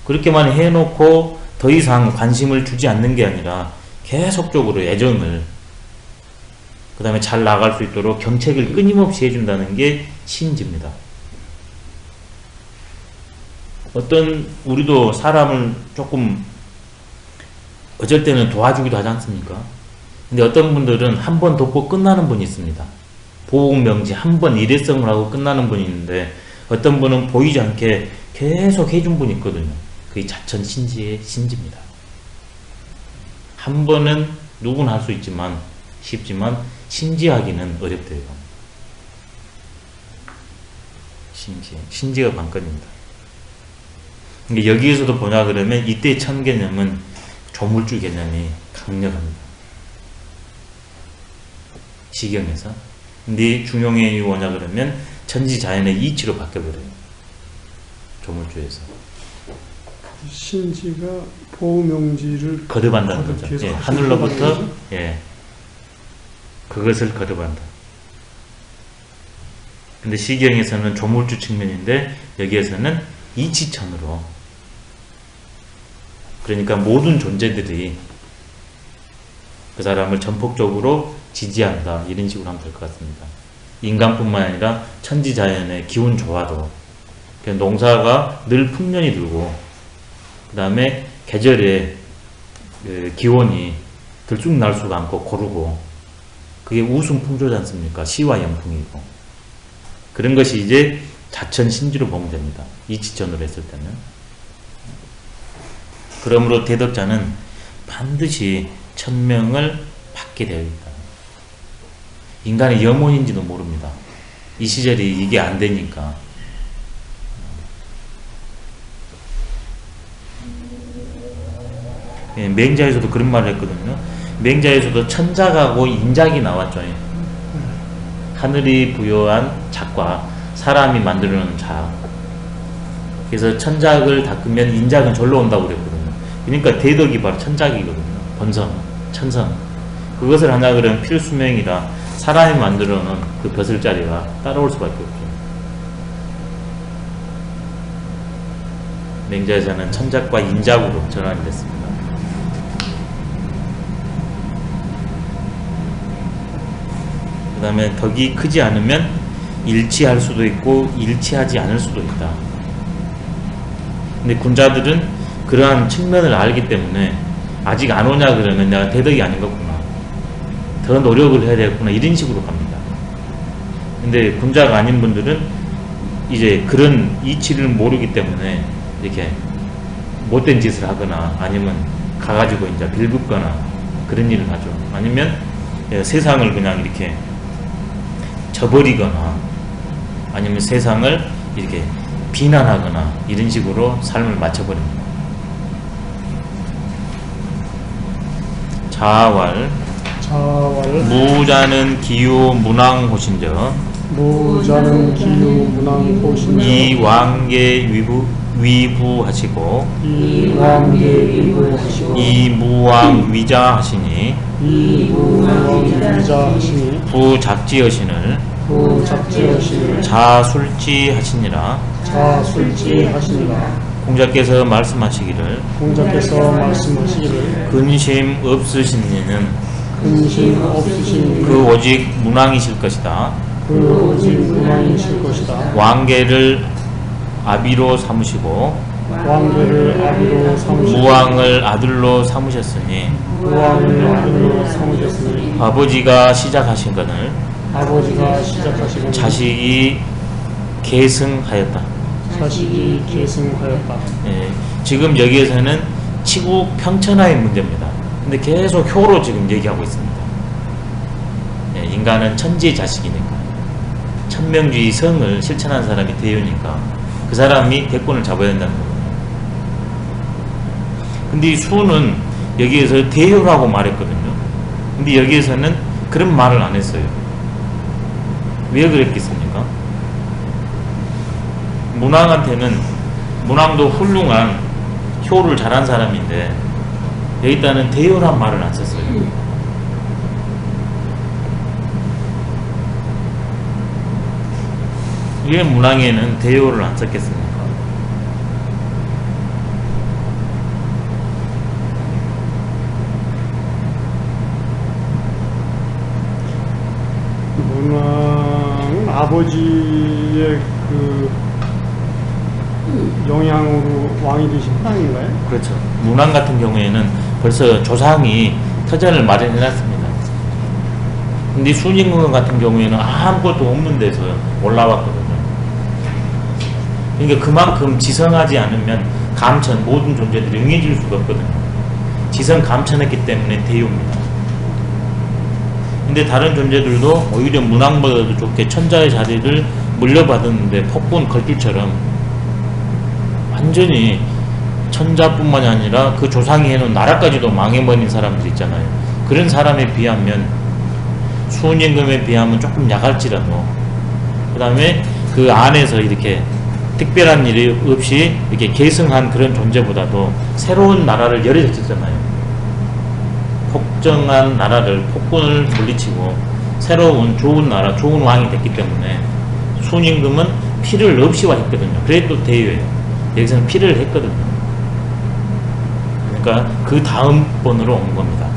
Speaker 1: 그렇게만 해놓고 더 이상 관심을 주지 않는 게 아니라 계속적으로 애정을, 그 다음에 잘 나갈 수 있도록 경책을 끊임없이 해준다는 게 신지입니다. 어떤 우리도 사람을 조금 어쩔 때는 도와주기도 하지 않습니까? 근데 어떤 분들은 한 번 돕고 끝나는 분이 있습니다. 보호명지 한 번 일회성을 하고 끝나는 분이 있는데, 어떤 분은 보이지 않게 계속 해준 분이 있거든요. 그게 자천신지의 신지입니다. 한 번은 누구나 할 수 있지만 쉽지만 신지하기는 어렵대요. 신지가 관건입니다. 여기에서도 보냐 그러면 이때 천 개념은 조물주 개념이 강력합니다. 시경에서. 근데 중용의 뭐냐 그러면 천지자연의 이치로 바뀌어버려요. 조물주에서.
Speaker 2: 신지가 보호명지를
Speaker 1: 거듭한다는 거죠. 예, 하늘로부터 그것을 거듭한다. 근데 시경에서는 조물주 측면인데 여기에서는 이치천으로, 그러니까 모든 존재들이 그 사람을 전폭적으로 지지한다, 이런 식으로 하면 될 것 같습니다. 인간뿐만 아니라 천지자연의 기운 조화도, 농사가 늘 풍년이 들고 그 다음에 계절에 기온이 들쑥날쑥 않고 고르고, 그게 우승풍조지 않습니까? 시와 영풍이고. 그런 것이 이제 자천신지로 보면 됩니다. 이치천으로 했을 때는. 그러므로 대덕자는 반드시 천명을 받게 되어 있다. 인간의 영혼인지도 모릅니다. 이 시절이 이게 안 되니까. 맹자에서도 그런 말을 했거든요. 맹자에서도 천작하고 인작이 나왔죠. 하늘이 부여한 작과 사람이 만들어놓은 작. 그래서 천작을 닦으면 인작은 절로 온다고 그랬거든요. 그러니까 대덕이 바로 천작이거든요. 본성, 천성. 그것을 하나 그러면 필수명이라 사람이 만들어놓은 그 벼슬자리가 따라올 수밖에 없죠. 맹자에서는 천작과 인작으로 전환이 됐습니다. 그 다음에 덕이 크지 않으면 일치할 수도 있고 일치하지 않을 수도 있다. 근데 군자들은 그러한 측면을 알기 때문에 아직 안 오냐 그러면 내가 대덕이 아닌 거구나, 더 노력을 해야 되겠구나, 이런 식으로 갑니다. 근데 군자가 아닌 분들은 이제 그런 이치를 모르기 때문에 이렇게 못된 짓을 하거나 아니면 가가지고 이제 빌붙거나 그런 일을 하죠. 아니면 세상을 그냥 이렇게 저버리거나 아니면 세상을 이렇게 비난하거나 이런 식으로 삶을 마쳐버립니다. 자활 무자는 기유 문왕호신저
Speaker 2: 무자는 기유 문왕호신저
Speaker 1: 이왕계 위부하시고
Speaker 2: 이왕계 위부하시고
Speaker 1: 이무왕 위자하시니
Speaker 2: 위자하시니
Speaker 1: 부작지여신을 자술지하시니라. 공자께서 말씀하시기를 근심 없으신 이는 그 오직 문왕이실 것이다. 왕계를 아비로 삼으시고 무왕을 아들로 삼으셨으니 아버지가 시작하신 것을 자식이 계승하였다. 예, 지금 여기에서는 치국 평천하의 문제입니다. 근데 계속 효로 지금 얘기하고 있습니다. 예, 인간은 천지의 자식이니까, 천명주의 성을 실천한 사람이 대유니까 그 사람이 대권을 잡아야 된다는 거예요. 근데 이 수는 여기에서 대효라고 말했거든요. 근데 여기에서는 그런 말을 안 했어요. 왜 그랬겠습니까? 문왕한테는, 문왕도 훌륭한 효를 잘한 사람인데 여기다는 대효란 말을 안 썼어요. 왜 문왕에는 대요를 안 썼겠습니까?
Speaker 2: 문왕은 아버지의 그 영향으로 왕이 되신 분 아닌가요?
Speaker 1: 그렇죠. 문왕 같은 경우에는 벌써 조상이 터전을 마련해 놨습니다. 근데 순임금 같은 경우에는 아무것도 없는 데서 올라왔거든요. 그러니까 그만큼 지성하지 않으면 감천, 모든 존재들이 응해질 수가 없거든요. 지성 감천했기 때문에 대요입니다. 근데 다른 존재들도 오히려 문왕보다도 좋게 천자의 자리를 물려받았는데 폭군 걸줄처럼 완전히 천자뿐만이 아니라 그 조상이 해놓은 나라까지도 망해버린 사람들 있잖아요. 그런 사람에 비하면 수은임금에 비하면 조금 약할지라도 그 다음에 그 안에서 이렇게 특별한 일이 없이 이렇게 계승한 그런 존재보다도 새로운 나라를 열어졌잖아요. 폭정한 나라를 폭군을 물리치고 새로운 좋은 나라, 좋은 왕이 됐기 때문에 순임금은 피를 없이 와 있거든요. 그래 또 대요예요. 여기서는 피를 했거든요. 그러니까 그 다음 번으로 온 겁니다.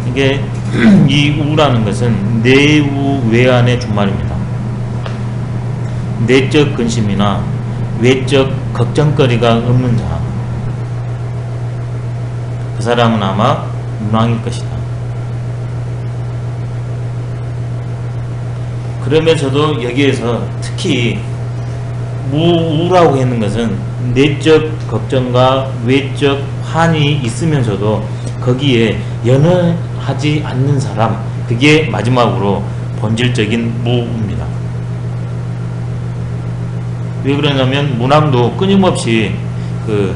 Speaker 1: 이게 이 우라는 것은 내우 외안의 준말입니다. 내적 근심이나 외적 걱정거리가 없는 자, 그 사람은 아마 문왕일 것이다. 그러면서도 여기에서 특히 무우라고 했는 것은 내적 걱정과 외적 한이 있으면서도 거기에 연연하지 않는 사람, 그게 마지막으로 본질적인 무우입니다. 왜 그러냐면 문왕도 끊임없이 그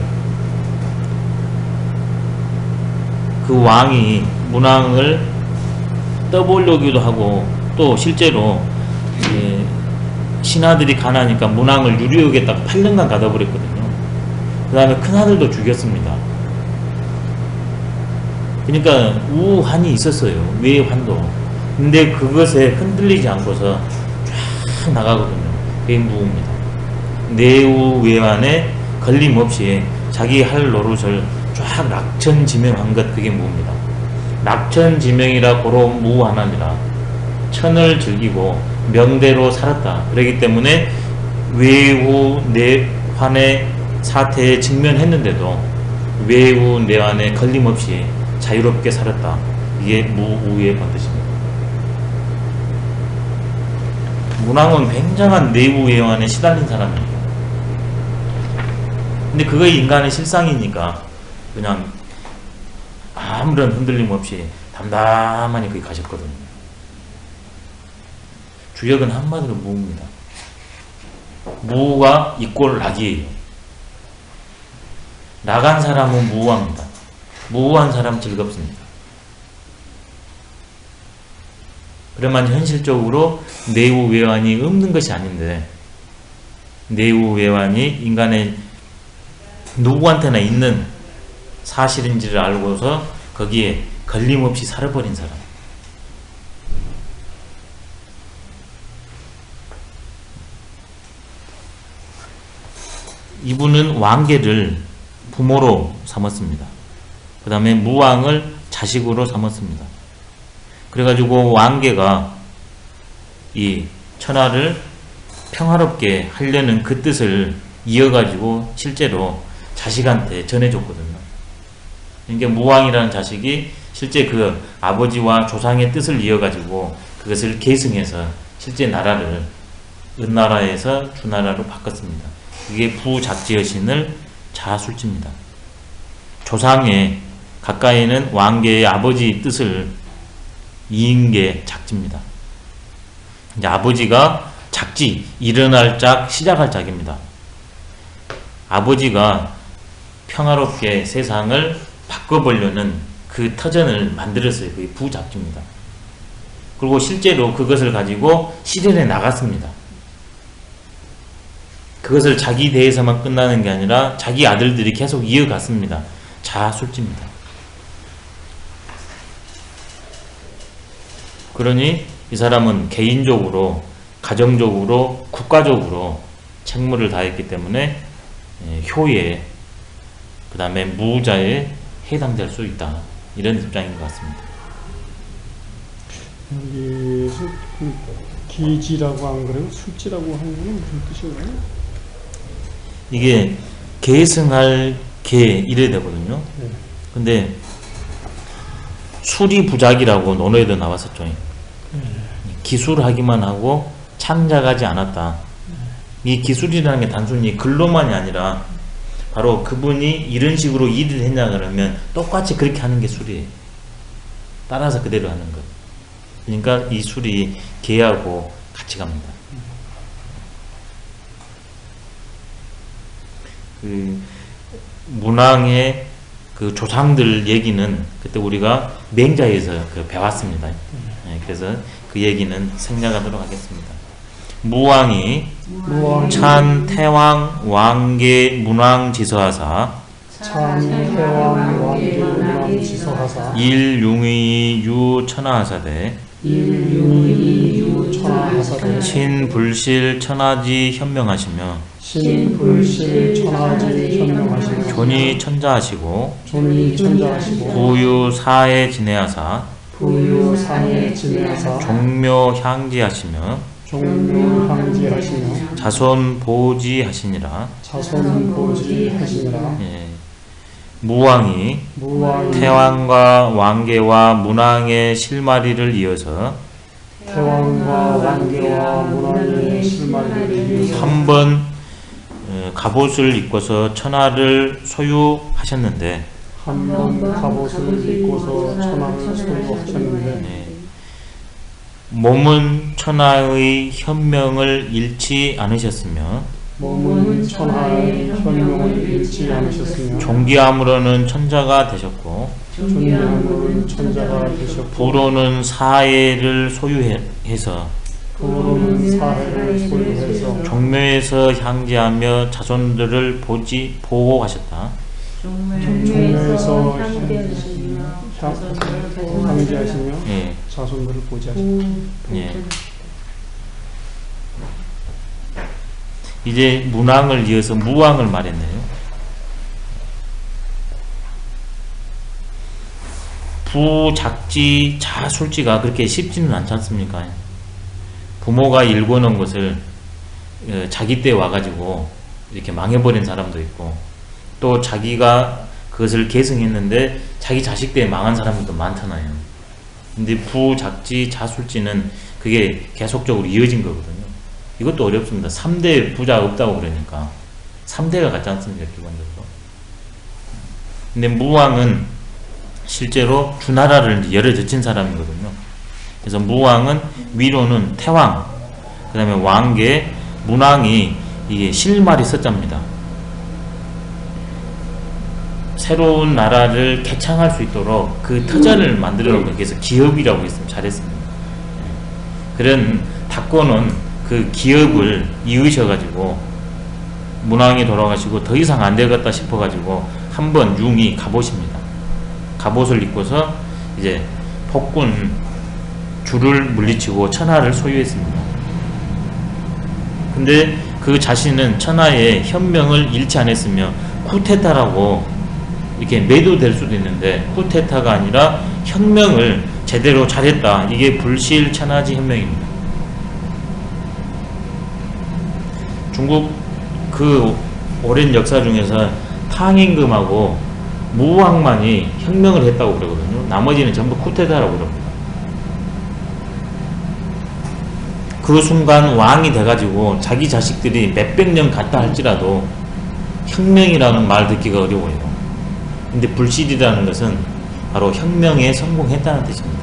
Speaker 1: 왕이 문왕을 떠보려기도 하고 또 실제로 신하들이 가나니까 문왕을 유리옥에다가 8년간 가둬버렸거든요. 그 다음에 큰아들도 죽였습니다. 그러니까 우한이 있었어요. 외환도. 근데 그것에 흔들리지 않고서 쫙 나가거든요. 그게 무입니다. 내우 외환에 걸림없이 자기 할 노릇을 쫙 낙천지명한 것, 그게 무입니다. 낙천지명이라 고로 무하나니라. 천을 즐기고 명대로 살았다. 그렇기 때문에 외우 내환의 사태에 직면했는데도 외우 내환에 걸림없이 자유롭게 살았다. 이게 무우의 반뜻입니다. 문왕은 굉장한 내우 외환에 시달린 사람이에요. 근데 그거 인간의 실상이니까 그냥 아무런 흔들림 없이 담담하니 거기 가셨거든요. 주역은 한마디로 무입니다. 무가 이꼴 낙이에요. 나간 사람은 무합니다. 무한 사람 즐겁습니다. 그러면 현실적으로 내우 외환이 없는 것이 아닌데 내우 외환이 인간의 누구한테나 있는 사실인지를 알고서 거기에 걸림없이 살아버린 사람. 이분은 왕계를 부모로 삼았습니다. 그 다음에 무왕을 자식으로 삼았습니다. 그래가지고 왕계가 이 천하를 평화롭게 하려는 그 뜻을 이어가지고 실제로 자식한테 전해줬거든요. 그러니까 무왕이라는 자식이 실제 그 아버지와 조상의 뜻을 이어가지고 그것을 계승해서 실제 나라를 은나라에서 주나라로 바꿨습니다. 이게 부작지여신을 자술지입니다. 조상의 가까이는 왕계의 아버지 뜻을 이은 게 작지입니다. 이제 아버지가 작지, 일어날 작, 시작할 작입니다. 아버지가 평화롭게 세상을 바꿔보려는 그 터전을 만들었어요. 그게 부작지입니다. 그리고 실제로 그것을 가지고 실현해 나갔습니다. 그것을 자기 대에서만 끝나는 게 아니라 자기 아들들이 계속 이어갔습니다. 자술지입니다. 그러니 이 사람은 개인적으로, 가정적으로, 국가적으로 책무를 다했기 때문에 효에, 그 다음에 무자에 해당될 수 있다. 이런 입장인 것 같습니다.
Speaker 2: 여기서 그 기지라고 안 그래요? 술지라고 하는 건 무슨 뜻인가요?
Speaker 1: 이게 계승할 계 이래 되거든요.
Speaker 2: 네.
Speaker 1: 근데 수리부작이라고 논어에도 나왔었죠. 기술하기만 하고 창작하지 않았다. 이 기술이라는 게 단순히 글로만이 아니라 바로 그분이 이런 식으로 일을 했냐 그러면 똑같이 그렇게 하는 게 술이에요. 따라서 그대로 하는 것. 그러니까 이 술이 계하고 같이 갑니다. 그 문왕의 그 조상들 얘기는 그때 우리가 맹자에서 그 배웠습니다. 그래서 그 얘기는 생략하도록 하겠습니다. 무왕이 찬 태왕 왕계 문왕 지서하사
Speaker 2: 찬태왕 왕계 문왕 지서하사
Speaker 1: 일융의 유 천하하사대
Speaker 2: 일융의 유 천하하사대
Speaker 1: 신불실 천하지 현명하시며
Speaker 2: 신불실 천하지 현명하시며
Speaker 1: 존이 천자하시고
Speaker 2: 존이 천자하시고
Speaker 1: 부유사에 지내하사
Speaker 2: 부유상에 지내하사
Speaker 1: 종묘향지하시며
Speaker 2: 종묘향지하시며
Speaker 1: 자손보지하시니라.
Speaker 2: 자손보지하시니라.
Speaker 1: 예. 무왕이
Speaker 2: 무왕이
Speaker 1: 태왕과 왕계와 문왕의 실마리를 이어서
Speaker 2: 태왕과 왕계와 문왕의 실마리를 이어서
Speaker 1: 한번 갑옷을 입고서 천하를 소유하셨는데
Speaker 2: 한번 갑옷을 입고서 천하를 소유하셨는데
Speaker 1: 예. 몸은 천하의 현명을 잃지 않으셨으며
Speaker 2: 몸은 천하의 현명을 잃지 않으셨으며
Speaker 1: 존귀함으로는 천자가 되셨고
Speaker 2: 존귀함으로는 천자가 되셨고
Speaker 1: 부로는 사해를 소유해서
Speaker 2: 부로는 사해를 소유해서
Speaker 1: 종묘에서 향지하며 자손들을 보호하셨다.
Speaker 2: 종묘에서 향지하시며
Speaker 1: 예.
Speaker 2: 자손들을 보지하셨다.
Speaker 1: 예. 이제 문왕을 이어서 무왕을 말했네요. 부작지 자술지가 그렇게 쉽지는 않지 않습니까? 부모가 일궈놓은 것을 자기 때 와가지고 이렇게 망해버린 사람도 있고, 또 자기가 그것을 계승했는데 자기 자식 때 망한 사람들도 많잖아요. 근데 부작지 자술지는 그게 계속적으로 이어진 거거든요. 이것도 어렵습니다. 3대 부자 없다고 그러니까 3대가 같지 않습니까, 기본적으로. 근데 무왕은 실제로 주나라를 열어젖힌 사람이거든요. 그래서 무왕은 위로는 태왕, 그 다음에 왕계, 문왕이 이게 실말이 서자입니다. 새로운 나라를 개창할 수 있도록 그 터전을 만들어 놓은 거예요. 그래서 기업이라고 했으면 잘했습니다. 그런 닥고는 그 기업을 이으셔가지고 문왕이 돌아가시고 더 이상 안 되겠다 싶어가지고 한번 융이 갑옷입니다. 갑옷을 입고서 이제 폭군 주를 물리치고 천하를 소유했습니다. 근데 그 자신은 천하의 현명을 잃지 않았으며 쿠데타라고 이렇게 매도될 수도 있는데 쿠데타가 아니라 혁명을 제대로 잘했다. 이게 불실 천하지 혁명입니다. 중국 그 오랜 역사 중에서 탕임금하고 무왕만이 혁명을 했다고 그러거든요. 나머지는 전부 쿠데타라고 그럽니다. 그 순간 왕이 돼가지고 자기 자식들이 몇백 년 갔다 할지라도 혁명이라는 말 듣기가 어려워요. 근데 불실이라는 것은 바로 혁명에 성공했다는 뜻입니다.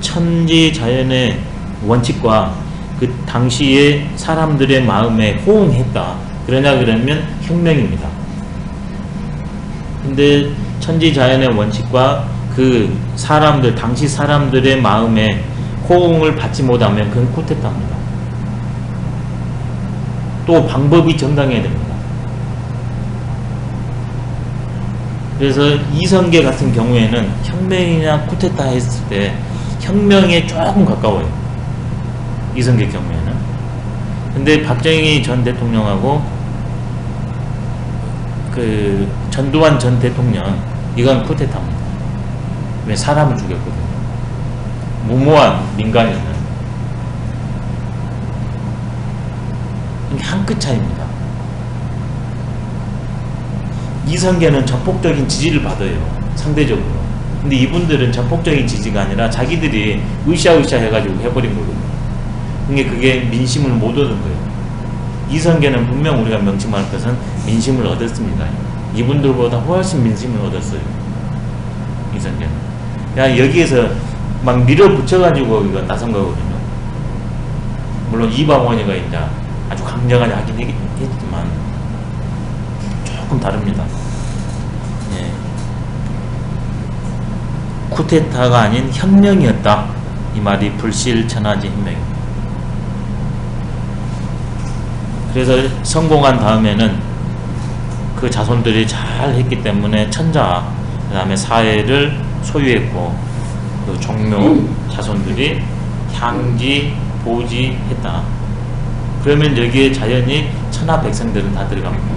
Speaker 1: 천지자연의 원칙과 그 당시의 사람들의 마음에 호응했다. 그러냐 그러면 혁명입니다. 근데 천지자연의 원칙과 그 사람들, 당시 사람들의 마음에 호응을 받지 못하면 그건 쿠데타입니다. 또 방법이 정당해야 됩니다. 그래서 이성계 같은 경우에는 혁명이나 쿠데타 했을 때 혁명에 조금 가까워요. 이성계 경우에는. 근데 박정희 전 대통령하고 그 전두환 전 대통령 이건 쿠데타입니다. 왜 사람을 죽였거든요. 무모한 민간인을. 이게 한 끗 차이입니다. 이성계는 전폭적인 지지를 받아요. 상대적으로. 근데 이분들은 전폭적인 지지가 아니라 자기들이 으쌰으쌰 해가지고 해버린 거거든요. 그러니까 그게 민심을 못 얻은 거예요. 이성계는 분명 우리가 명심할 것은 민심을 얻었습니다. 이분들보다 훨씬 민심을 얻었어요. 이성계는. 그냥 여기에서 막 밀어붙여가지고 이거 나선 거거든요. 물론 이방원이가 이제 아주 강력하게 하긴 했지만 조금 다릅니다. 예. 쿠데타가 아닌 혁명이었다. 이 말이 불실천하지 혁명입니다. 그래서 성공한 다음에는 그 자손들이 잘 했기 때문에 천자, 그 다음에 사회를 소유했고 그 종묘 자손들이 향지, 보지했다. 그러면 여기에 자연히 천하 백성들은 다 들어갑니다.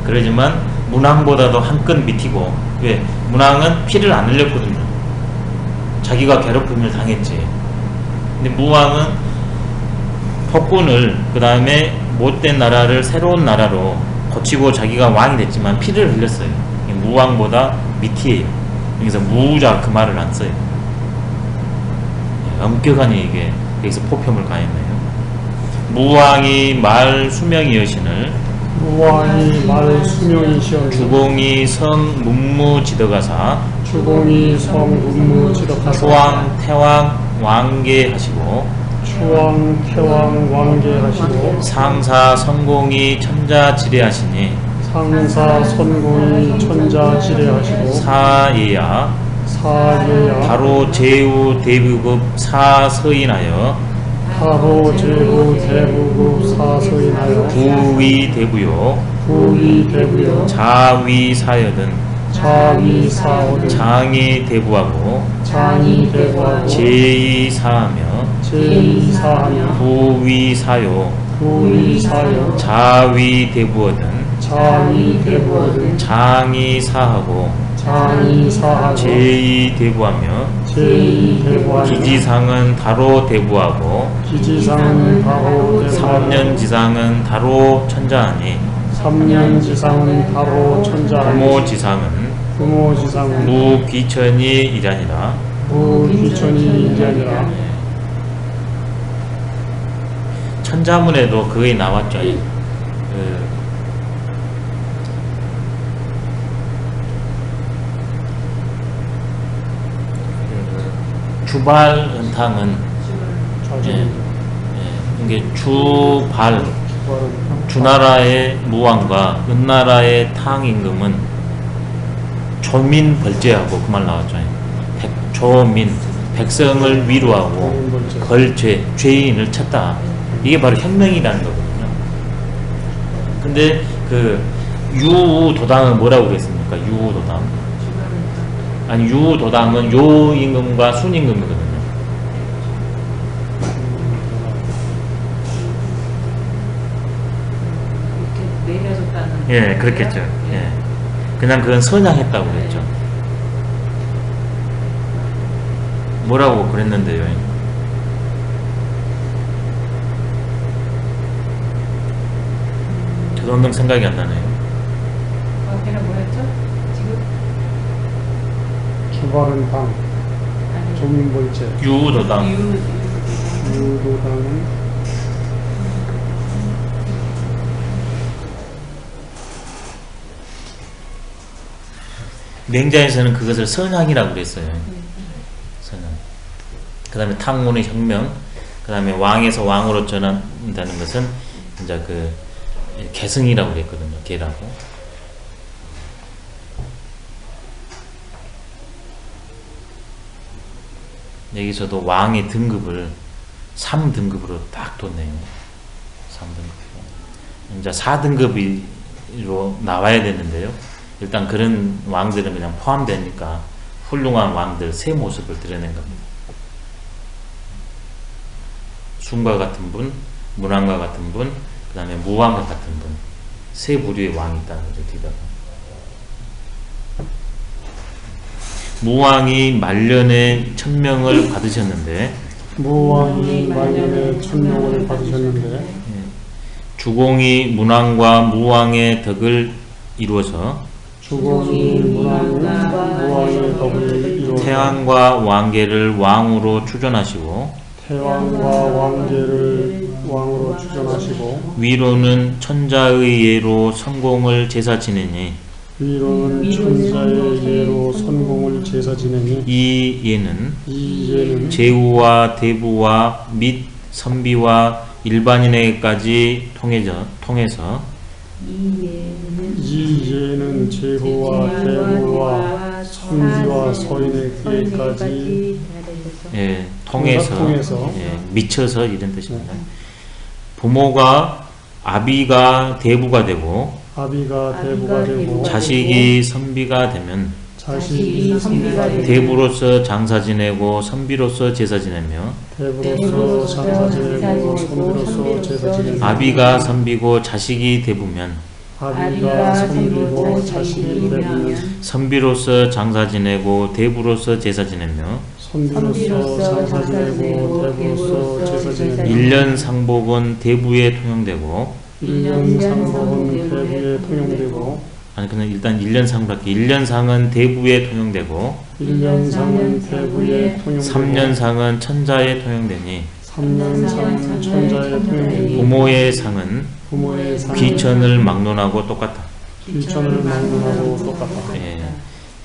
Speaker 1: 그러지만 문왕보다도 한 끗 밑이고, 왜? 문왕은 피를 안 흘렸거든요. 자기가 괴롭힘을 당했지. 근데 무왕은 폭군을 그 다음에 못된 나라를 새로운 나라로 고치고 자기가 왕이 됐지만 피를 흘렸어요. 무왕보다 밑이에요. 여기서 무자 그 말을 안 써요. 엄격하니 이게 여기서 포평을 가했네요. 무왕이 말 수명이 여신을
Speaker 2: 무왕이 말 수명이시여
Speaker 1: 주공이 성 문무지덕가사
Speaker 2: 주공이 성 문무지덕가사
Speaker 1: 추왕 태왕 왕계하시고
Speaker 2: 추왕 태왕 왕계하시고
Speaker 1: 상사 성공이 천자지례하시니
Speaker 2: 상사 선공이 천자지례하시고
Speaker 1: 사예야
Speaker 2: 사예야
Speaker 1: 바로 제우 대부급 사서인하여
Speaker 2: 바로 제후 대부급 사서인하여
Speaker 1: 부위 대부요
Speaker 2: 부위 대부여
Speaker 1: 자위 사여든
Speaker 2: 자위 사어든
Speaker 1: 장이 대부하고
Speaker 2: 장이 대부하고
Speaker 1: 제이 사하며
Speaker 2: 제이 사하며
Speaker 1: 부위 사요
Speaker 2: 부위 사여
Speaker 1: 자위 대부하든
Speaker 2: 자위 대부하든
Speaker 1: 장이 사하고
Speaker 2: 장이 사하고
Speaker 1: 제이 대부하며
Speaker 2: 제이 대부하며
Speaker 1: 기지상은 다로 대부하고
Speaker 2: 기지상은 바로 대부하며
Speaker 1: 삼년지상은 다로 천자하니
Speaker 2: 삼년지상은 바로 천자하니
Speaker 1: 부모지상은
Speaker 2: 부모지상은
Speaker 1: 무귀천이 일하니라.
Speaker 2: 무귀천이 일하니라.
Speaker 1: 천자문에도 그게 나왔죠. 주발은탕은 이게 주발 주나라의 무왕과 은나라의 탕임금은 조민 벌죄하고 그 말 나왔죠. 조민 백성을 위로하고 걸죄 죄인을 쳤다. 이게 바로 혁명이라는 거거든요. 근데 그 유도당은 뭐라고 그랬습니까? 유도당. 아니 유도당은 요임금과 순임금이거든요. 예, 그렇겠죠. 예. 그냥 그건 선양했다고 그랬죠. 뭐라고 그랬는데요. 저도 생각이 안 나네요.
Speaker 3: 걔는 뭐였죠? 지금?
Speaker 2: 주발은 당, 조민벌죄,
Speaker 1: 유도당.
Speaker 2: 유도당은
Speaker 1: 맹자에서는 그것을 선양이라고 그랬어요. 선양. 그 다음에 탕문의 혁명, 그 다음에 왕에서 왕으로 전환한다는 것은 이제 그 계승이라고 그랬거든요. 계라고. 여기서도 왕의 등급을 3등급으로 딱 뒀네요. 3등급. 이제 4등급으로 나와야 되는데요. 일단 그런 왕들은 그냥 포함되니까 훌륭한 왕들 세 모습을 드러낸 겁니다. 순과 같은 분, 문왕과 같은 분, 그 다음에 무왕과 같은 분, 세 부류의 왕이 있다는 거죠. 뒤다가 무왕이 말년에 천명을 받으셨는데,
Speaker 2: 무왕이 말년에 천명을 받으셨는데,
Speaker 1: 주공이 문왕과 무왕의 덕을 이루어서
Speaker 2: 주공이 문왕과 무왕의 덕을 이루어
Speaker 1: 태왕과 왕계를 왕으로 추존하시고
Speaker 2: 태왕과 왕계를 왕으로 추존하시고
Speaker 1: 위로는 천자의 예로 성공을 제사 지내니
Speaker 2: 위로는 천자의 예로 선공을 제사 지내니
Speaker 1: 이 예는
Speaker 2: 이 예는
Speaker 1: 제후와 대부와 및 선비와 일반인에게까지 통해서
Speaker 2: 이 예는 제후와 대부와 선비와 서인에게까지
Speaker 1: 통해서 미쳐서 이런 뜻입니다. 부모가 아비가 대부가 되고
Speaker 2: 아비가 대부가 되고
Speaker 1: 자식이 선비가 되면
Speaker 2: 자식이 선비가 되고
Speaker 1: 대부로서 장사 지내고 선비로서 제사 지내며
Speaker 2: 대부로서 장사 지내고 선비로서 제사 지내며
Speaker 1: 아비가 선비고 자식이 대부면
Speaker 2: 아비가 선비고 자식이 대부면
Speaker 1: 선비로서 장사 지내고 대부로서 제사 지내며
Speaker 2: 선비로서 장사 지내고 대부로서 제사 지내며
Speaker 1: 1년 상복은 대부에 통용되고
Speaker 2: 1년 상복은 대부에 통용되고
Speaker 1: 아니 그냥 일단 1년 상밖에 1년 상은 대부에 통용되고
Speaker 2: 1년 상은 대부에 통용되고
Speaker 1: 3년 상은 천자에 통용되니
Speaker 2: 3년 상은 천자에 통용되니
Speaker 1: 부모의 상은
Speaker 2: 부모의 상은
Speaker 1: 귀천을 막론하고 똑같다.
Speaker 2: 귀천을 막론하고 똑같다.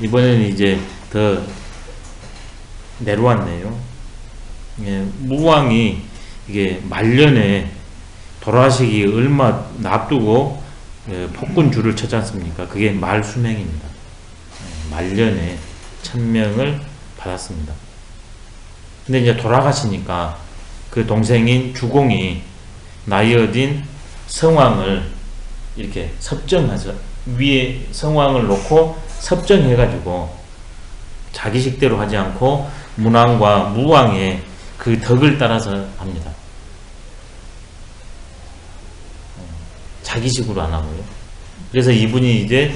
Speaker 1: 이번에는 이제 더 내려왔네요. 무왕이 이게 말년에 돌아가시기 얼마 납두고 폭군주를 쳤지 않습니까? 그게 말수명입니다. 말년에 천명을 받았습니다. 근데 이제 돌아가시니까 그 동생인 주공이 나이 어린 성왕을 이렇게 섭정해서 위에 성왕을 놓고 섭정해가지고 자기 식대로 하지 않고 문왕과 무왕의 그 덕을 따라서 합니다. 자기식으로 안 하고요. 그래서 이분이 이제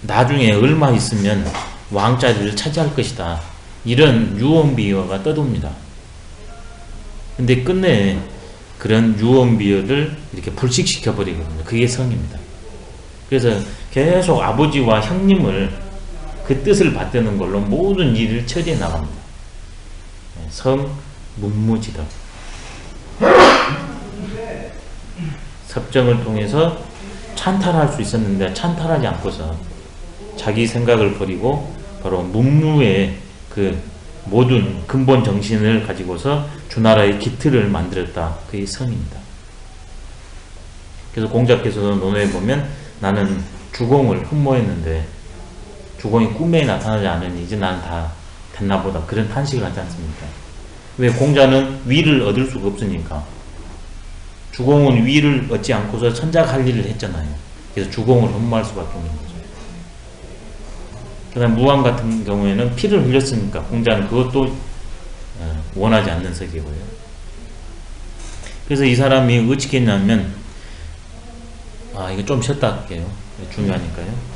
Speaker 1: 나중에 얼마 있으면 왕자리를 차지할 것이다. 이런 유언비어가 떠돕니다. 근데 끝내 그런 유언비어를 이렇게 불식시켜 버리거든요. 그게 성입니다. 그래서 계속 아버지와 형님을 그 뜻을 받드는 걸로 모든 일을 처리해 나갑니다. 성 문무지덕. 섭정을 통해서 찬탈할 수 있었는데 찬탈하지 않고서 자기 생각을 버리고 바로 문무의 그 모든 근본 정신을 가지고서 주나라의 기틀을 만들었다. 그게 성입니다. 그래서 공자께서도 논어에 보면 나는 주공을 흠모했는데 주공이 꿈에 나타나지 않으니 이제 나는 다 됐나 보다. 그런 탄식을 하지 않습니까? 왜? 공자는 위를 얻을 수가 없으니까. 주공은 위를 얻지 않고서 천자가 할 일을 했잖아요. 그래서 주공을 흠모할 수밖에 없는 거죠. 그 다음 무왕 같은 경우에는 피를 흘렸으니까 공자는 그것도 원하지 않는 석이고요. 그래서 이 사람이 어떻게 했냐면 이거 좀 쉬었다 할게요. 중요하니까요.